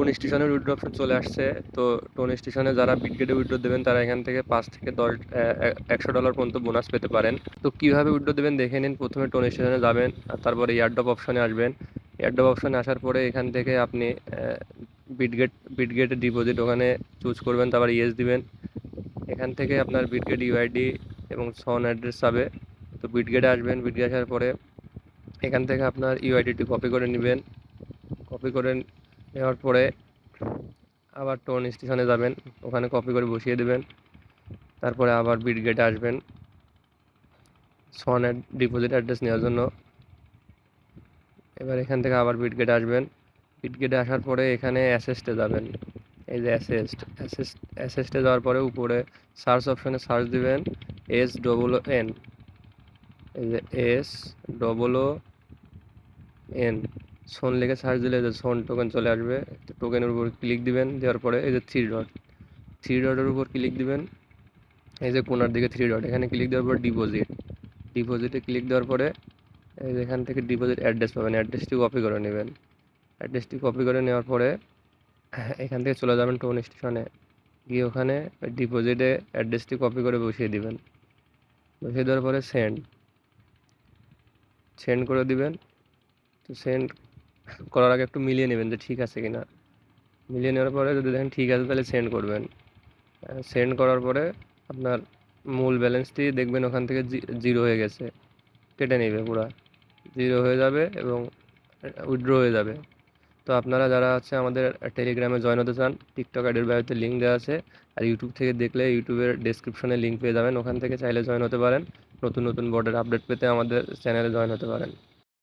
Tone স্টেশনের withdraw option চলে আসছে। তো টোন স্টেশনে যারা বিটগেটে উইথড্র দেবেন তারা এখান থেকে 5 থেকে 10 $100 পর্যন্ত বোনাস পেতে পারেন। তো কিভাবে উইথড্র দেবেন দেখে নিন। প্রথমে টোন স্টেশনে যাবেন আর তারপরে এয়ারড্রপ অপশনে আসবেন। এয়ারড্রপ অপশনে আসার পরে এখান থেকে আপনি বিটগেটের ডিপোজিট ওখানে চুজ করবেন, তারপর ইয়েস দিবেন। এখান থেকে আপনার বিটগেট ইউআইডি এবং সন অ্যাড্রেস পাবে। তো বিটগেটে আসবেন, বিটগেট আসার পরে এখান থেকে আপনার ইউআইডিটি কপি করে নেবেন। কপি করে নেওয়ার পরে আবার টোন স্টেশনে যাবেন, ওখানে কপি করে বসিয়ে দেবেন। তারপরে আবার বিটগেটে আসবেন সন ডিপোজিট অ্যাড্রেস নেওয়ার জন্য। এবার এখান থেকে আবার বিটগেটে আসবেন। বিটগেটে আসার পরে এখানে অ্যাসেস্টে যাবেন। এই যে অ্যাসেস্টে যাওয়ার পরে উপরে সার্চ অপশনে সার্চ দিবেন SOON, এই যে SOON সোন লিখে সার্চ দিলে যে সোন টোকেন চলে আসবে। টোকেনের উপর ক্লিক দিবেন, দেওয়ার পরে এই যে থ্রি ডটের উপর ক্লিক দিবেন। এই যে কোনার দিকে থ্রি ডট, এখানে ক্লিক দেওয়ার পর ডিপোজিটে ক্লিক দেওয়ার পরে এই যে এখান থেকে ডিপোজিট অ্যাড্রেস পাবেন, অ্যাড্রেসটি কপি করে নেবেন। অ্যাড্রেসটি কপি করে নেওয়ার পরে এখান থেকে চলে যাবেন টোন স্টেশনে, গিয়ে ওখানে ডিপোজিটে অ্যাড্রেসটি কপি করে বসিয়ে দিবেন। বসিয়ে দেওয়ার পরে সেন্ড করে দিবেন। তো সেন্ড করার আগে একটু মিলিয়ে নেবেন যে ঠিক আছে কিনা। মিলিয়ে নেওয়ার পরে যদি দেখেন ঠিক আছে তাহলে সেন্ড করবেন। সেন্ড করার পরে আপনার মূল ব্যালেন্সটি দেখবেন ওখান থেকে জিরো হয়ে গেছে, কেটে নেবে পুরো জিরো হয়ে যাবে এবং উইথড্র হয়ে যাবে। তো আপনারা যারা হচ্ছে আমাদের টেলিগ্রামে জয়েন হতে চান, টিকটক আইডির বায়োতে লিঙ্ক দেওয়া আছে। আর ইউটিউব থেকে দেখলে ইউটিউবের ডেসক্রিপশনে লিঙ্ক পেয়ে যাবেন, ওখান থেকে চাইলে জয়েন হতে পারেন। নতুন নতুন বোর্ডের আপডেট পেতে আমাদের চ্যানেলে জয়েন হতে পারেন।